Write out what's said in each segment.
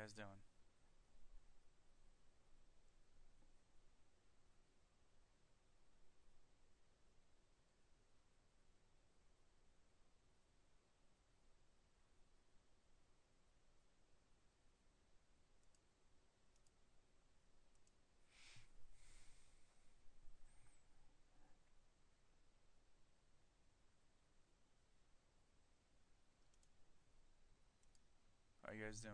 guys doing? How are you guys doing?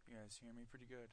You guys hear me pretty good?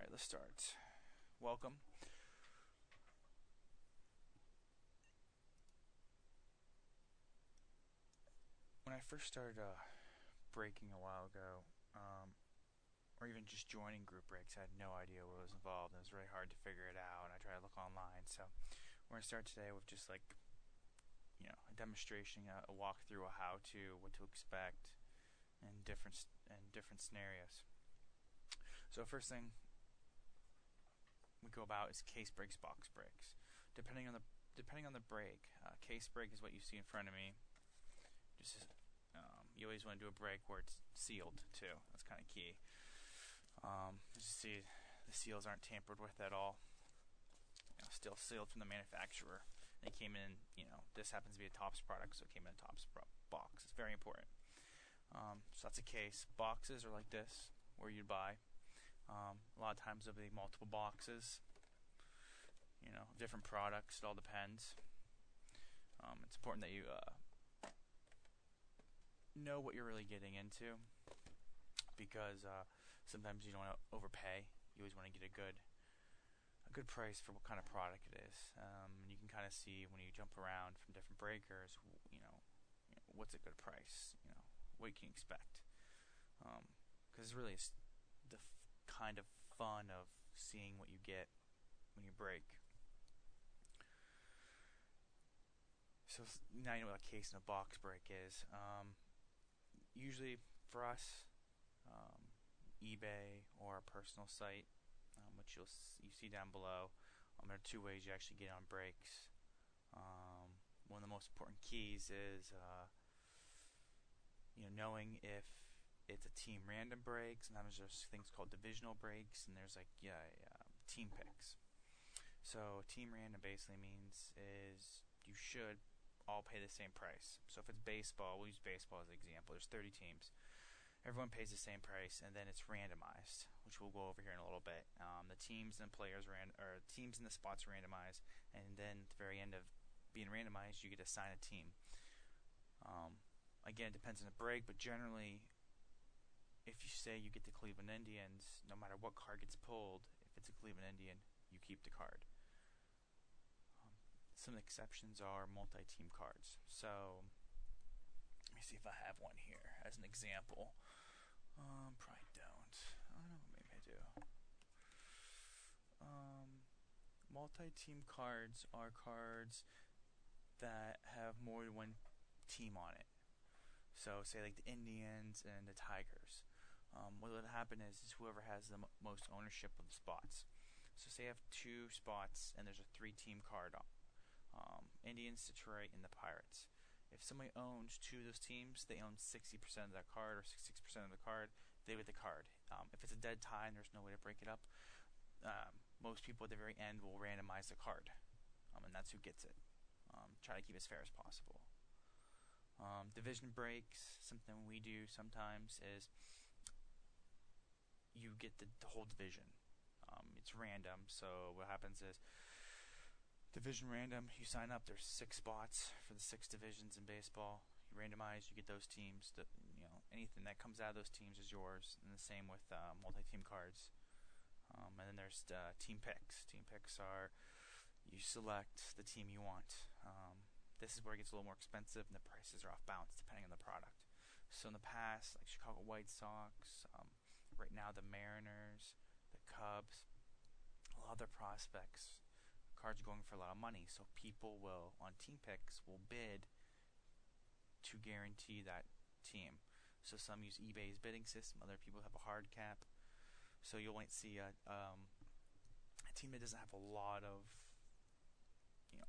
Alright, let's start. Welcome. When I first started breaking a while ago, or even just joining group breaks, I had no idea what was involved, and it was really hard to figure it out, and I tried to look online. So we're going to start today with just like, a demonstration, a walkthrough, a how-to, what to expect, and different scenarios. So first thing we go about is case breaks, box breaks. Depending on the break, case break is what you see in front of me. You always want to do a break where it's sealed too. That's kind of key. As you see, the seals aren't tampered with at all. Still sealed from the manufacturer. They came in. This happens to be a Topps product, so it came in a Topps box. It's very important. So that's a case. Boxes are like this, where you'd buy. A lot of times there'll be multiple boxes, different products. It all depends. It's important that you know what you're really getting into, because sometimes you don't want to overpay. You always want to get a good price for what kind of product it is. You can kind of see when you jump around from different breakers, what's a good price, what you can expect. Because really it's the kind of fun of seeing what you get when you break. So now you know what a case and a box break is. Usually for us, eBay or a personal site, which you see down below. There are two ways you actually get on breaks. One of the most important keys is knowing if it's a team random break. Sometimes there's things called divisional breaks, and there's team picks. So team random basically means is you should all pay the same price. So if it's baseball, we'll use baseball as an example. There's 30 teams. Everyone pays the same price, and then it's randomized, which we'll go over here in a little bit. The teams and players teams and the spots randomized, and then at the very end of being randomized, you get to assign a team. Again, it depends on the break, but generally, if you say you get the Cleveland Indians, no matter what card gets pulled, if it's a Cleveland Indian, you keep the card. Some exceptions are multi-team cards. So let me see if I have one here as an example. Probably don't. I don't know, maybe I do. Multi-team cards are cards that have more than one team on it. So say like the Indians and the Tigers. What would happen is whoever has the most ownership of the spots. So say you have two spots and there's a 3-team card. Indians, Detroit, and the Pirates. If somebody owns two of those teams, they own 60% of that card or 66% of the card, they get the card. If it's a dead tie and there's no way to break it up, most people at the very end will randomize the card, and that's who gets it. Try to keep it as fair as possible. Division breaks, something we do sometimes is you get the whole division. It's random, so what happens is division random, you sign up, there's 6 spots for the 6 divisions in baseball. You randomize, you get those teams. Anything that comes out of those teams is yours, and the same with multi-team cards. And then there's team picks. Team picks are you select the team you want. This is where it gets a little more expensive and the prices are off balance depending on the product. So in the past, like Chicago White Sox, right now the Mariners, the Cubs, a lot of their prospects, cards are going for a lot of money. So people will, on team picks, will bid to guarantee that team. So some use eBay's bidding system, other people have a hard cap. So you might see a team that doesn't have a lot of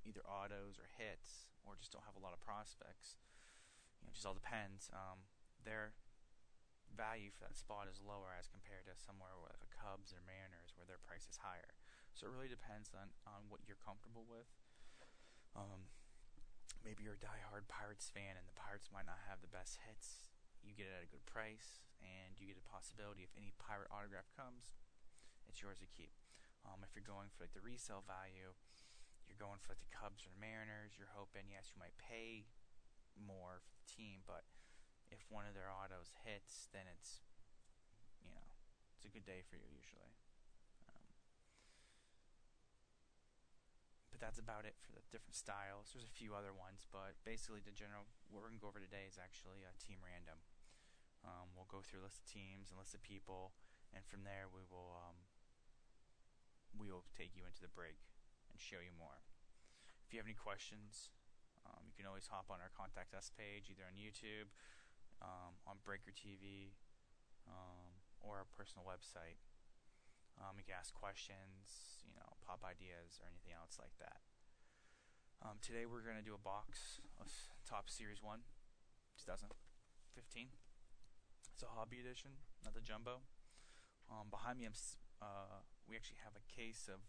either autos or hits, or just don't have a lot of prospects. It just all depends. Their value for that spot is lower as compared to somewhere like a Cubs or Mariners where their price is higher. So it really depends on what you're comfortable with. Maybe you're a diehard Pirates fan and the Pirates might not have the best hits. You get it at a good price, and you get a possibility if any Pirate autograph comes, it's yours to keep. If you're going for like the resale value, you're going for the Cubs or Mariners, you're hoping, yes, you might pay more for the team, but if one of their autos hits, then it's a good day for you usually. But that's about it for the different styles. There's a few other ones, but basically what we're going to go over today is actually team random. We'll go through a list of teams and list of people, and from there we will take you into the break and show you more. If you have any questions, you can always hop on our Contact Us page, either on YouTube, on Breaker TV, or our personal website. You can ask questions, pop ideas, or anything else like that. Today we're going to do a box of Topps Series 1, 2015. It's a hobby edition, not the jumbo. Behind me, we actually have a case of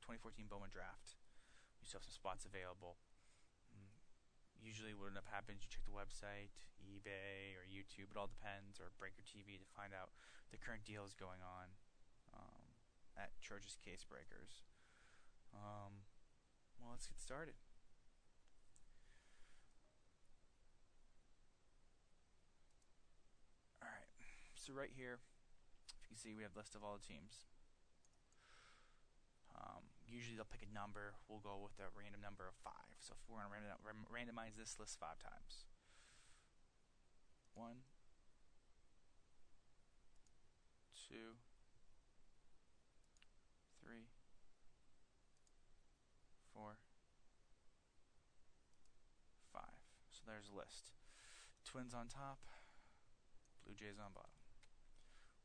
2014 Bowman Draft. We still have some spots available. Usually what ends up happening is you check the website, eBay or YouTube, it all depends, or Breaker TV to find out the current deals going on at Church's Case Breakers. Well, let's get started. Alright, so right here, you can see we have a list of all the teams. Usually they'll pick a number. We'll go with a random number of 5. So if we're going to randomize this list 5 times. 1, 2, 3, 4, 5. So there's a list. Twins on top, Blue Jays on bottom.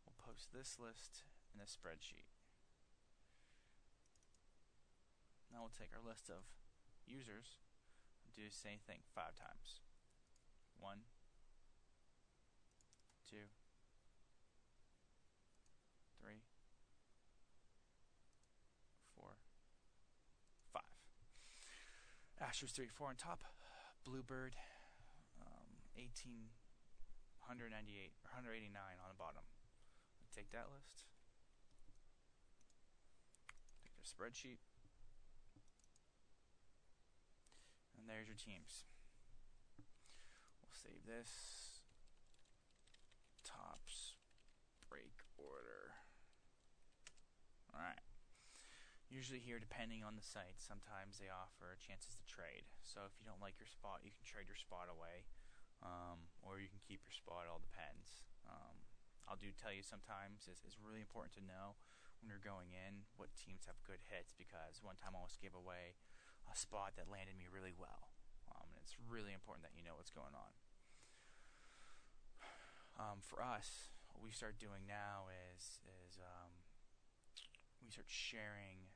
We'll post this list in a spreadsheet. Now we'll take our list of users and do the same thing 5 times. 1, 2, 3, 4, 5. Astros 3-4 on top. Bluebird 198 or 189 on the bottom. Take that list. Take the spreadsheet. And there's your teams. We'll save this. Topps break order. Alright. Usually here, depending on the site, sometimes they offer chances to trade. So if you don't like your spot, you can trade your spot away. Or you can keep your spot, it all depends. I'll tell you sometimes it's really important to know when you're going in what teams have good hits, because one time I almost gave away a spot that landed me really well. And it's really important that you know what's going on. For us, what we start doing now is we start sharing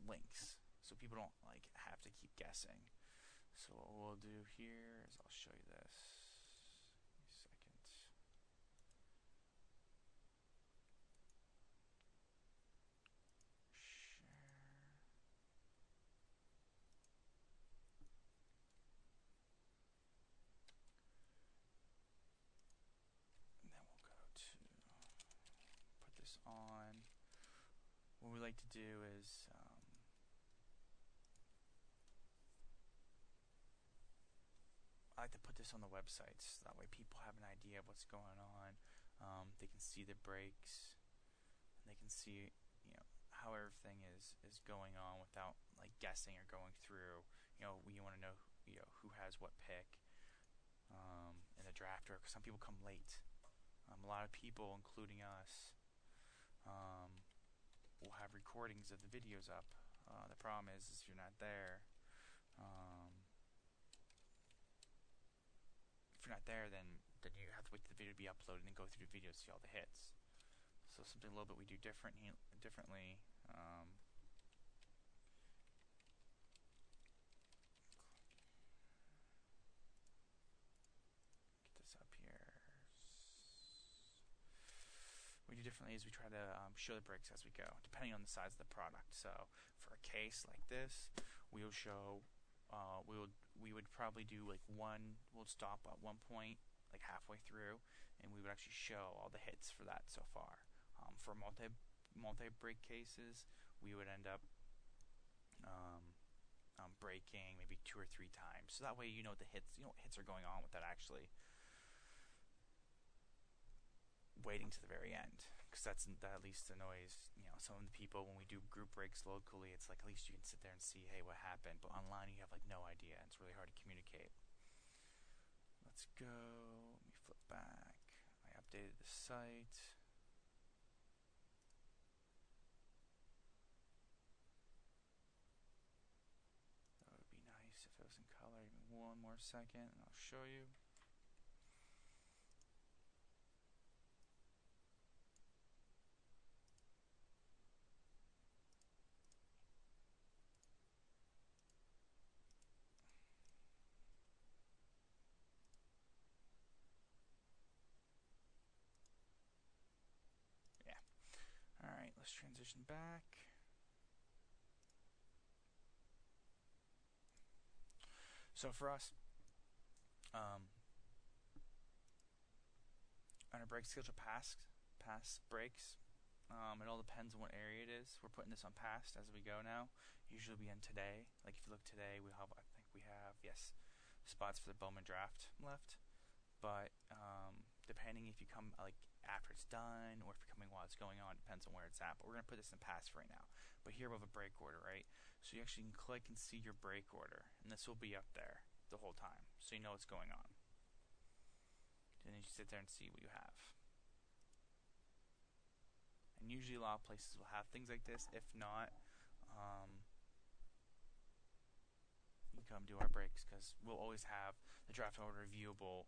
links, so people don't like have to keep guessing. So what we'll do here is I'll show you this. Give me a second. Share. And then we'll go to put this on. What we like to do is I like to put this on the websites. That way people have an idea of what's going on. They can see the breaks, and they can see, how everything is going on without like guessing or going through. You want to know, who has what pick in the draft, or some people come late. A lot of people, including us, will have recordings of the videos up. The problem is if you're not there, then you have to wait for the video to be uploaded and then go through the video to see all the hits. So something a little bit we do differently. Get this up here. What we do differently is we try to show the breaks as we go, depending on the size of the product. So for a case like this, we'll show. We would probably do like we'll stop at one point, like halfway through, and we would actually show all the hits for that so far. For multi-break cases, we would end up breaking maybe 2 or 3 times. So that way what the hits, what hits are going on without actually waiting to the very end. Because that at least annoys some of the people. When we do group breaks locally, it's like at least you can sit there and see, hey, what happened. But online you have like no idea. It's really hard to communicate. Let's go. Let me flip back. I updated the site. That would be nice if it was in color. Even one more second and I'll show you. Alright, let's transition back. So for us, on our break schedule, past breaks, it all depends on what area it is. We're putting this on past as we go now. Usually we end today. Like if you look today, I think we have, yes, spots for the Bowman draft left. But depending if you come like after it's done or if you're coming while it's going on, depends on where it's at. But we're going to put this in past right now. But here we have a break order, right? So you actually can click and see your break order, and this will be up there the whole time, so you know what's going on. And then you sit there and see what you have. And usually a lot of places will have things like this. If not, you come do our breaks, because we'll always have the draft order viewable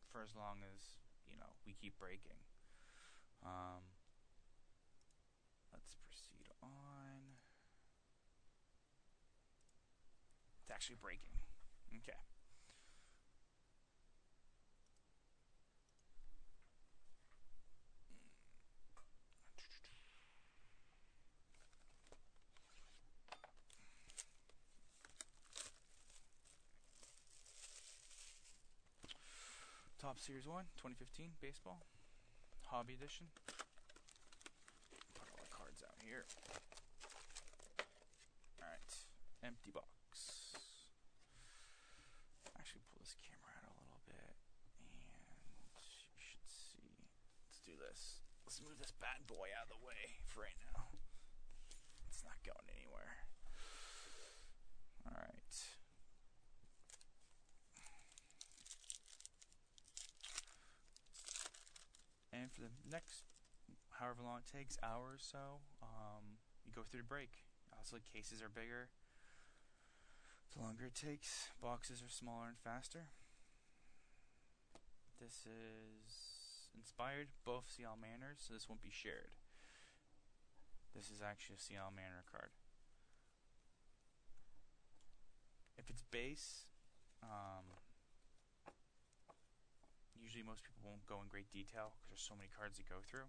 for as long as we keep breaking. Let's proceed on. It's actually breaking. Okay. Top Series 1, 2015, baseball. Hobby edition. Put all the cards out here. Alright, empty box. Actually pull this camera out a little bit, and you should see. Let's do this. Let's move this bad boy out of the way for right now. It's not going anywhere. Alright. And for the next however long it takes, hour or so, you go through the break. Also, cases are bigger. The longer it takes, boxes are smaller and faster. This is inspired, both CL Manners, so this won't be shared. This is actually a CL Manor card. If it's base, usually most people won't go in great detail because there's so many cards to go through.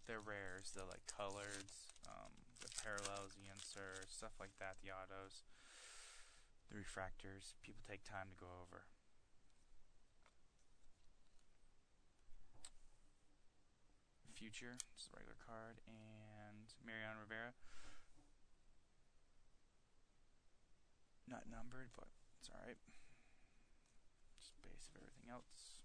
They're rares, they're like coloreds, the parallels, the inserts, stuff like that, the autos, the refractors. People take time to go over. Future, this is a regular card, and Mariano Rivera. Not numbered, but it's alright. Just base of everything else.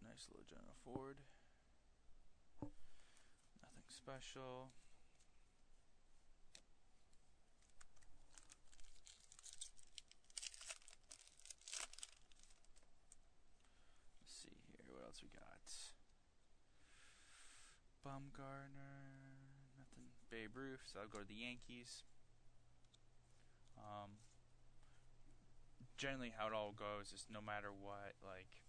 Nice little General Ford. Nothing special. Let's see here, what else we got? Bumgarner, nothing. Babe Ruth, so I'll go to the Yankees. Generally how it all goes is no matter what, like,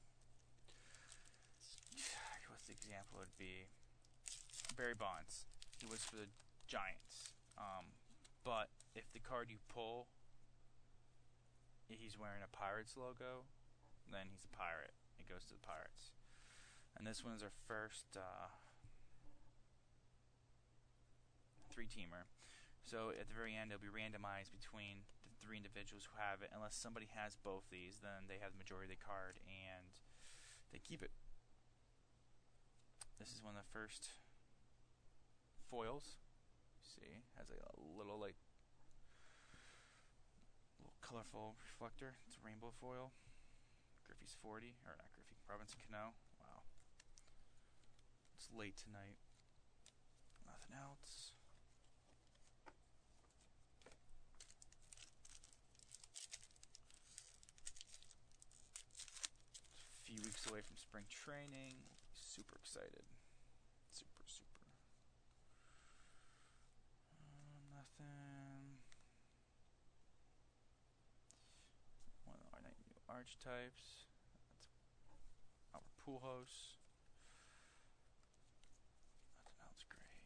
what's the example would be? Barry Bonds. He was for the Giants. But if the card you pull, he's wearing a Pirates logo, then he's a Pirate. It goes to the Pirates. And this one is our first three-teamer. So at the very end, it'll be randomized between the three individuals who have it. Unless somebody has both these, then they have the majority of the card and they keep it. This is one of the first foils. See, has a little like colorful reflector. It's a rainbow foil. Griffey's 40, or not Griffey, Robinson Cano. Wow. It's late tonight. Nothing else. A few weeks away from spring training. Super excited. Super. Nothing. One of our new archetypes. That's our Pujols. Nothing else great.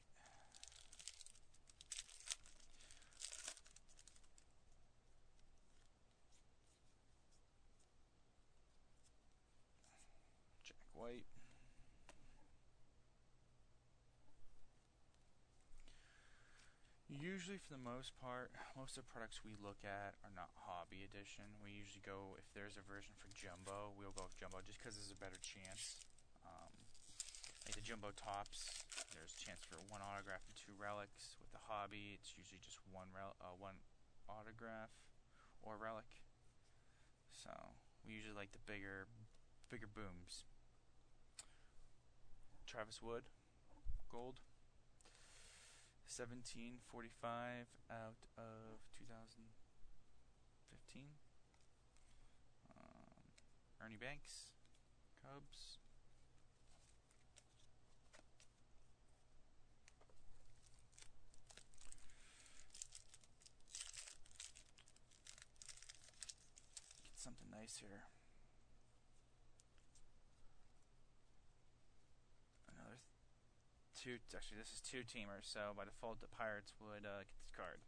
Jack White. Usually, for the most part, most of the products we look at are not hobby edition. We usually go, if there's a version for Jumbo, we'll go with Jumbo just because there's a better chance. Like the Jumbo Tops, there's a chance for one autograph and two relics. With the hobby, it's usually just one autograph or relic. So, we usually like the bigger booms. Travis Wood, gold. 1745 out of 2015. Ernie Banks, Cubs. Get something nice here. Another two. Actually, this is two teamers, so by default, the Pirates would get this card.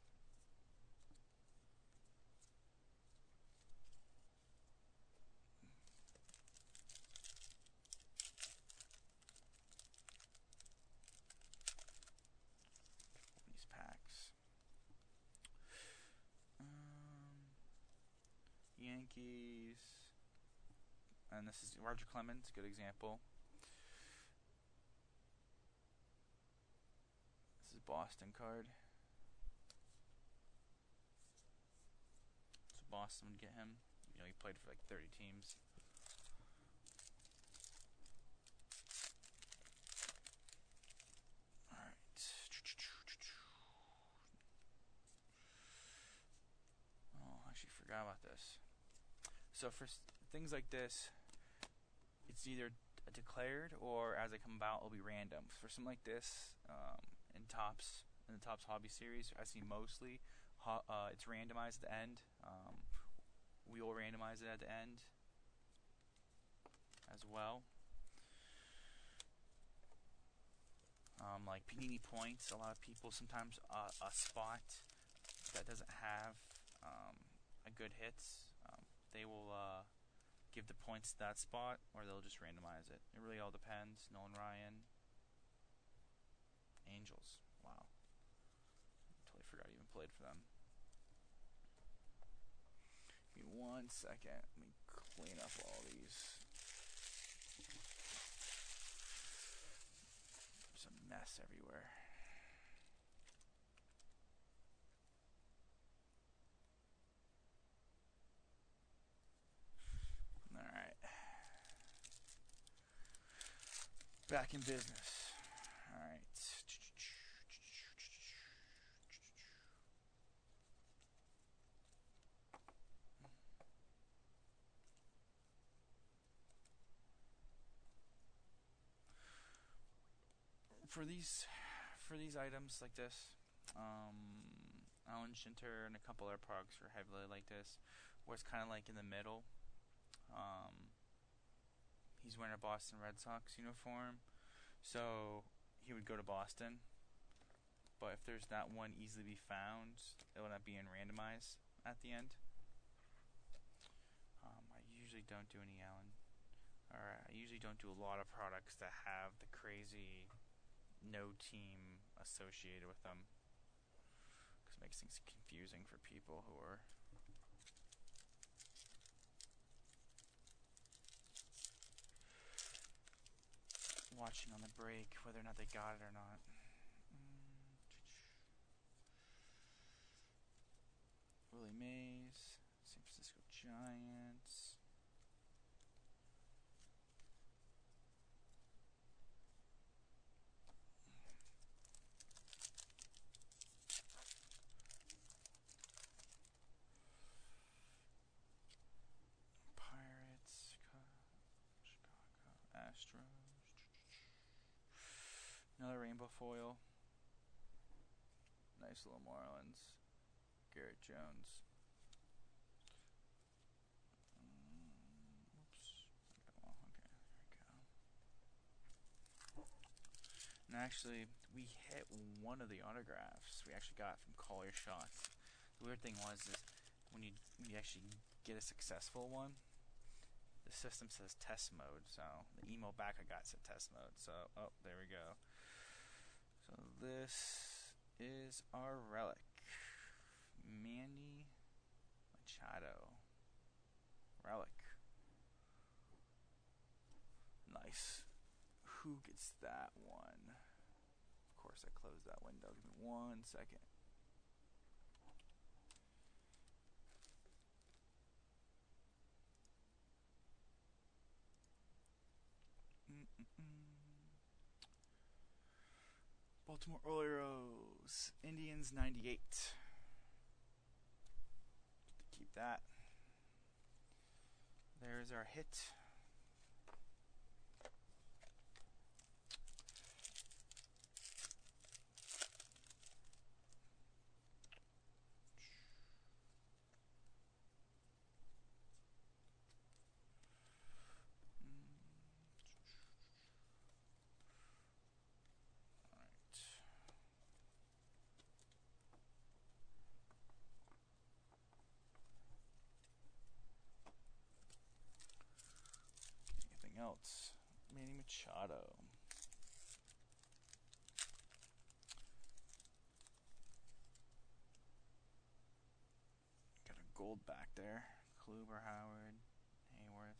These packs. Yankees. And this is Roger Clemens, good example. This is Boston card. So Boston would get him. You know, he played for like 30 teams. Alright. Oh, I actually forgot forgot about this. So for things like this, it's either declared or as they come about, it'll be random. For something like this, in the Topps Hobby Series, I see mostly it's randomized at the end. We will randomize it at the end as well. Like Panini points, a lot of people sometimes a spot that doesn't have a good hits, they will give the points to that spot, or they'll just randomize it. It really all depends. Nolan Ryan, Angels. Wow, totally forgot I even played for them. Give me 1 second. Let me clean up all these. There's a mess everywhere. Alright. Back in business. Alright. For these items like this, Alan Shinter and a couple other products are heavily like this, where it's kind of like in the middle. He's wearing a Boston Red Sox uniform, so he would go to Boston. But if there's not one easily be found, it will not be in randomized at the end. I usually don't do any Allen, or I usually don't do a lot of products that have the crazy no team associated with them, because it makes things confusing for people who are watching on the break, whether or not they got it or not. Willie Mays, San Francisco Giants. Pirates, Chicago, Astros. Another rainbow foil. Nice little Marlins. Garrett Jones. Oops. Oh, okay, there we go. And actually, we hit one of the autographs we actually got from Collier Shots. The weird thing was is when you actually get a successful one, the system says test mode. So the email back I got said test mode. So there we go. So this is our relic, Manny Machado relic. Nice. Who gets that one? Of course I closed that window. Give me 1 second. Baltimore Orioles, Indians 98. Keep that. There's our hit. Else, Manny Machado. Got a gold back there. Kluber, Howard, Hayworth,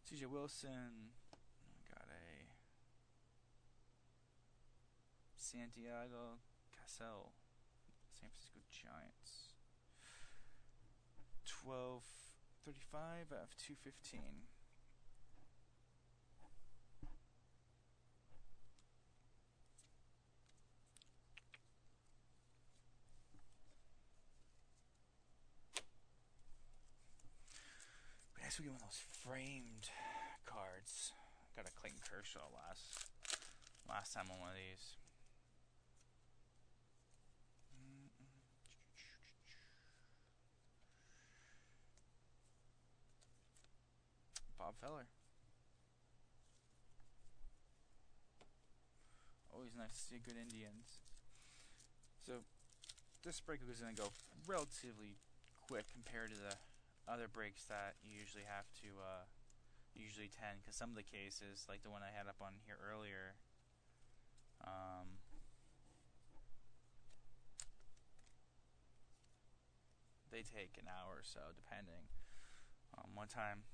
C.J. Wilson. Got a Santiago Cassell, San Francisco Giants. 12/35 out of 215. guess we get one of those framed cards. Got a Clayton Kershaw last time on one of these. Bob Feller. Always nice to see good Indians. So this break is going to go relatively quick compared to the other breaks that you usually have to usually tend, because some of the cases, like the one I had up on here earlier, they take an hour or so depending. One time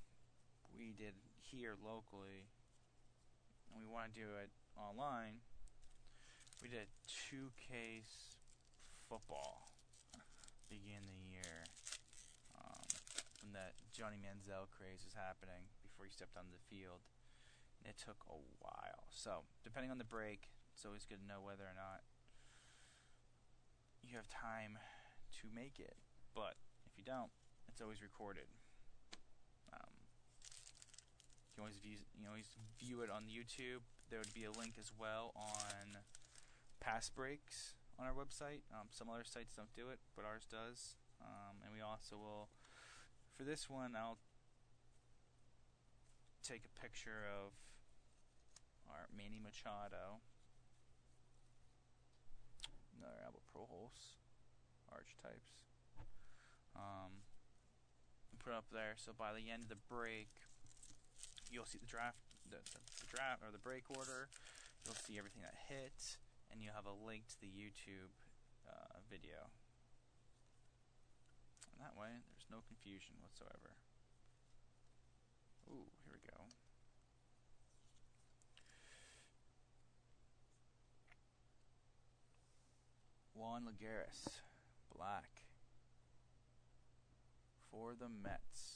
we did here locally and we want to do it online, we did 2-case football begin the year, when that Johnny Manziel craze was happening before he stepped on the field. And it took a while. So, depending on the break, it's always good to know whether or not you have time to make it. But if you don't, it's always recorded. You can always view it on YouTube. There would be a link as well on past breaks on our website. Some other sites don't do it, but ours does. And we also will, for this one, I'll take a picture of our Manny Machado, another Albert Pujols archetypes, and put it up there. So by the end of the break, you'll see the draft, the draft or the break order. You'll see everything that hit, and you'll have a link to the YouTube video. And that way, there's no confusion whatsoever. Ooh, here we go. Juan Lagares, black, for the Mets.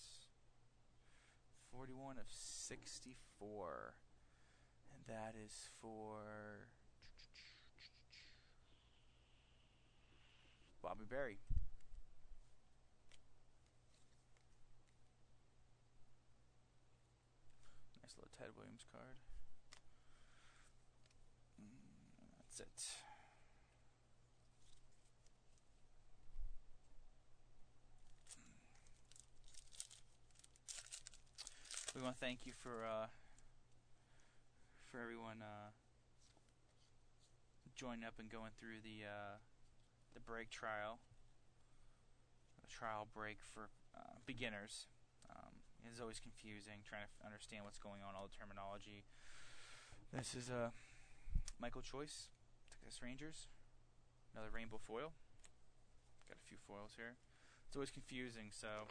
41 of 64. And that is for Bobby Berry. Nice little Ted Williams card. That's it. We want to thank you for everyone joining up and going through the break trial. The trial break for beginners. It's always confusing trying to understand what's going on, all the terminology. This is Michael Choice, Texas Rangers. Another rainbow foil. Got a few foils here. It's always confusing, so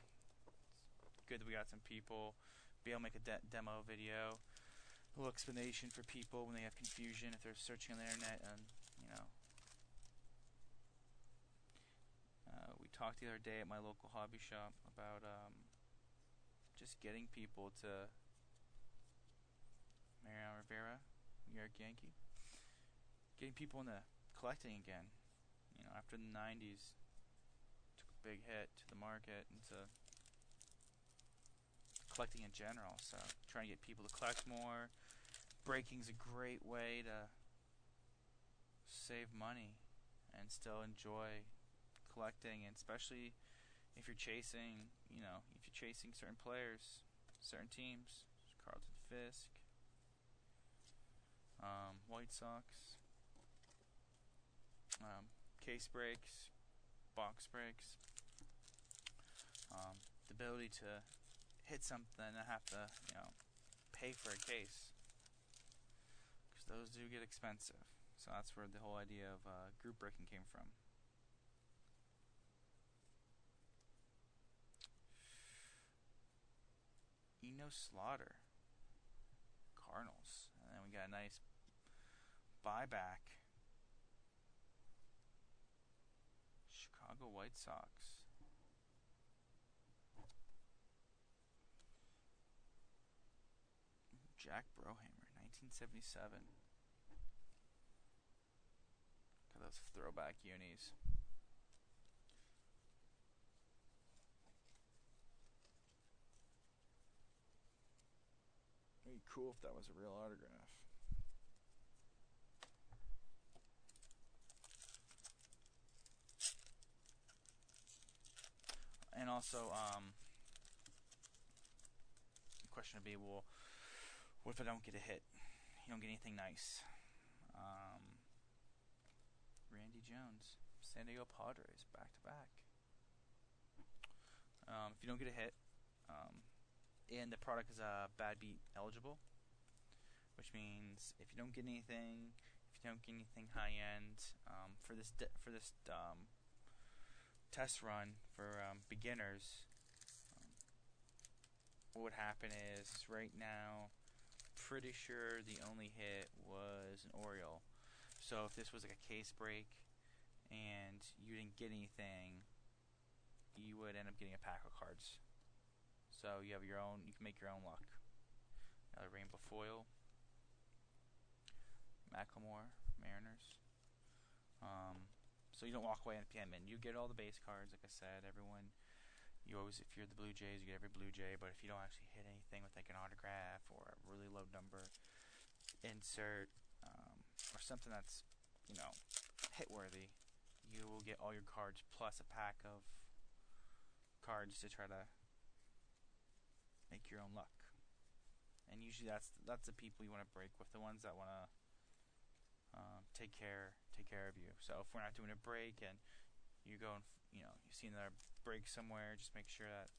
it's good that we got some people be able to make a demo video, a little explanation for people when they have confusion if they're searching on the internet. And we talked the other day at my local hobby shop about just getting people to Mariano Rivera, New York Yankee, getting people into collecting again. After the 90s, took a big hit to the market and to collecting in general. So trying to get people to collect more. Breaking's a great way to save money and still enjoy collecting, and especially if you're chasing, certain players, certain teams. Carlton Fisk, White Sox, case breaks, box breaks. The ability to hit something and have to, pay for a case, because those do get expensive. So that's where the whole idea of group breaking came from. Eno Slaughter, Cardinals, and then we got a nice buyback, Chicago White Sox. Jack Brohammer, 1977. Got those throwback unis. be cool if that was a real autograph. And also, the question would be, well, what if I don't get a hit? You don't get anything nice. Randy Jones, San Diego Padres, back to back. If you don't get a hit, and the product is bad beat eligible, which means if you don't get anything, high end, for this test run for beginners, what would happen is right now, pretty sure the only hit was an Oriole. So if this was like a case break and you didn't get anything, you would end up getting a pack of cards. So you have your own. You can make your own luck. Another rainbow foil. Macklemore, Mariners. So you don't walk away in PMN. You get all the base cards, like I said. Everyone, you always, if you're the Blue Jays, you get every Blue Jay. But if you don't actually hit anything with like an autograph or a really low number insert, or something that's, hit worthy, you will get all your cards plus a pack of cards to try to make your own luck. And usually that's the people you want to break with, the ones that want to take care of you. So if we're not doing a break and you go and you see another break somewhere, just make sure that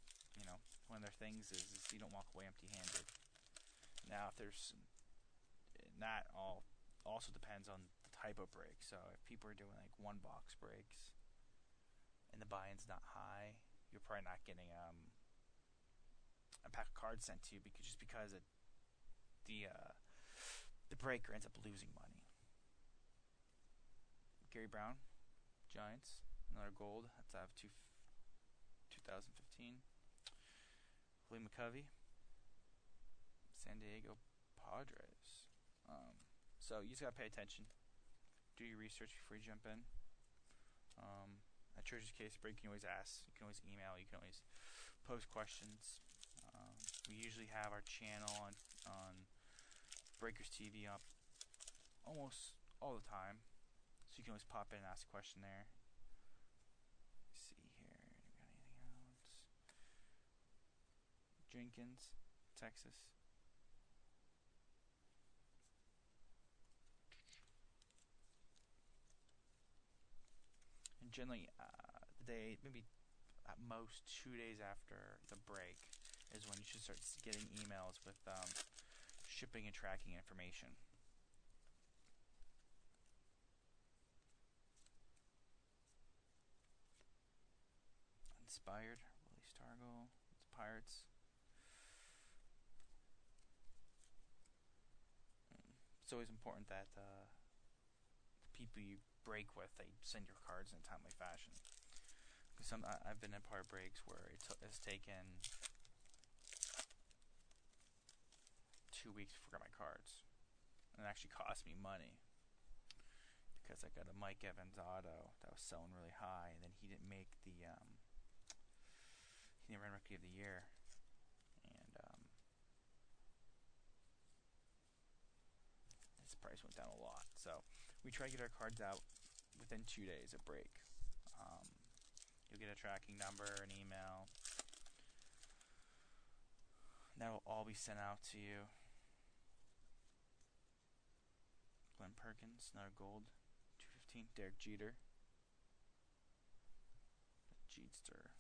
one of their things is you don't walk away empty-handed. Now, if there's that, also depends on the type of break. So if people are doing like one box breaks and the buy-in's not high, you're probably not getting a pack of cards sent to you because the breaker ends up losing money. Gary Brown, Giants, another gold. That's out of 2015. Willie McCovey, San Diego Padres. So you just gotta pay attention. Do your research before you jump in. At Church's Case Break, you can always ask. You can always email. You can always post questions. We usually have our channel on Breakers TV up almost all the time, so you can always pop in and ask a question there. Let's see here. Do we got anything else? Jenkins, Texas. And generally, the day, maybe at most 2 days after the break, is when you should start getting emails with shipping and tracking information. Inspired, Willie Stargell, it's Pirates. It's always important that the people you break with, they send your cards in a timely fashion. Because I've been in part breaks where it's taken 2 weeks to get my cards, and it actually cost me money because I got a Mike Evans auto that was selling really high, and then he didn't make the he didn't run Rookie of the Year, and his price went down a lot. So we try to get our cards out within 2 days of break. You'll get a tracking number, an email. That will all be sent out to you. Glenn Perkins, another gold, 215. Derek Jeter, Jeetster,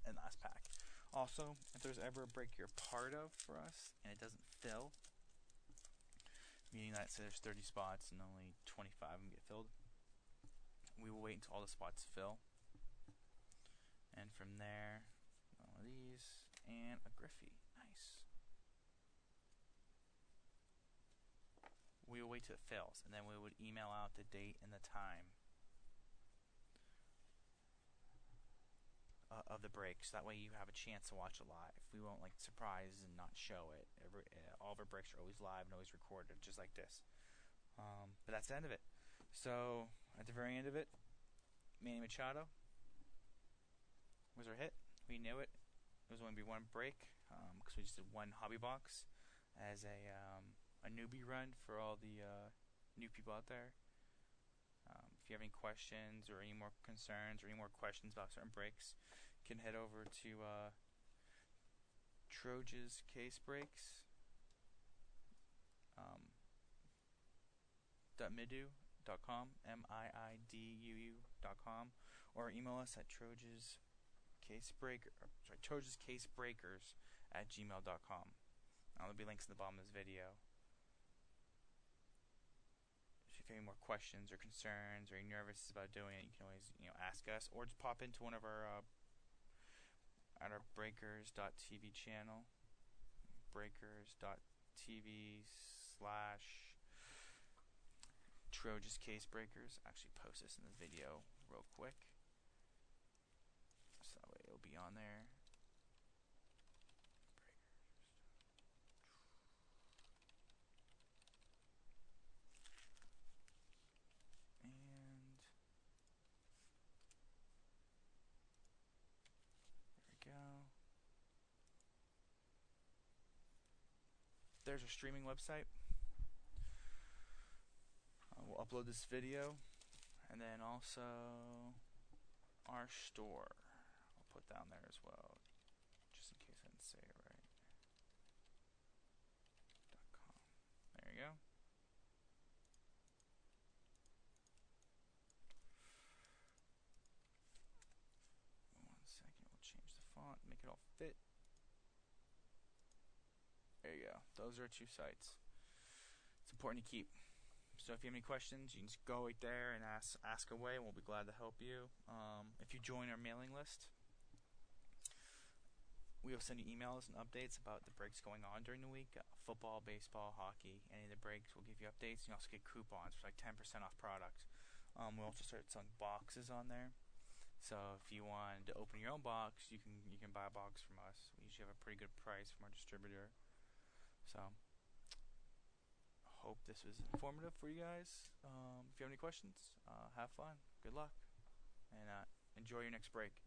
and last pack. Also, if there's ever a break you're part of for us and it doesn't fill, meaning that say there's 30 spots and only 25 of them get filled, we will wait until all the spots fill, and from there, one of these and a Griffey. Nice. We will wait till it fills, and then we would email out the date and the time of the break, so that way you have a chance to watch it live. We won't surprise and not show it. All of our breaks are always live and always recorded, just like this. But that's the end of it. So at the very end of it, Manny Machado was our hit. We knew it. There's only be one break because we just did one hobby box as a newbie run for all the new people out there. If you have any questions or any more concerns or any more questions about certain breaks, you can head over to Troja's Case Breaks .miduu.com, MIIDUU.com, or email us at trojascasebreakers@gmail.com. There'll be links in the bottom of this video. If you have any more questions or concerns or you're nervous about doing it, you can always ask us, or just pop into one of our at our breakers.tv channel, breakers.tv/Troja's Case Breakers. Actually post this in the video real quick, so that way it'll be on there. There's our streaming website. We'll upload this video, and then also our store I'll put down there as well, just in case I didn't say it right. .com. There you go. One second, we'll change the font, make it all fit. There you go. Those are our two sites. It's important to keep. So if you have any questions, you can just go right there and ask away, and we'll be glad to help you. If you join our mailing list, we will send you emails and updates about the breaks going on during the week. Football, baseball, hockey, any of the breaks, we'll give you updates. You also get coupons for like 10% off products. We'll also start selling boxes on there. So if you want to open your own box, you can buy a box from us. We usually have a pretty good price from our distributor. So, hope this was informative for you guys. If you have any questions, have fun, good luck, and enjoy your next break.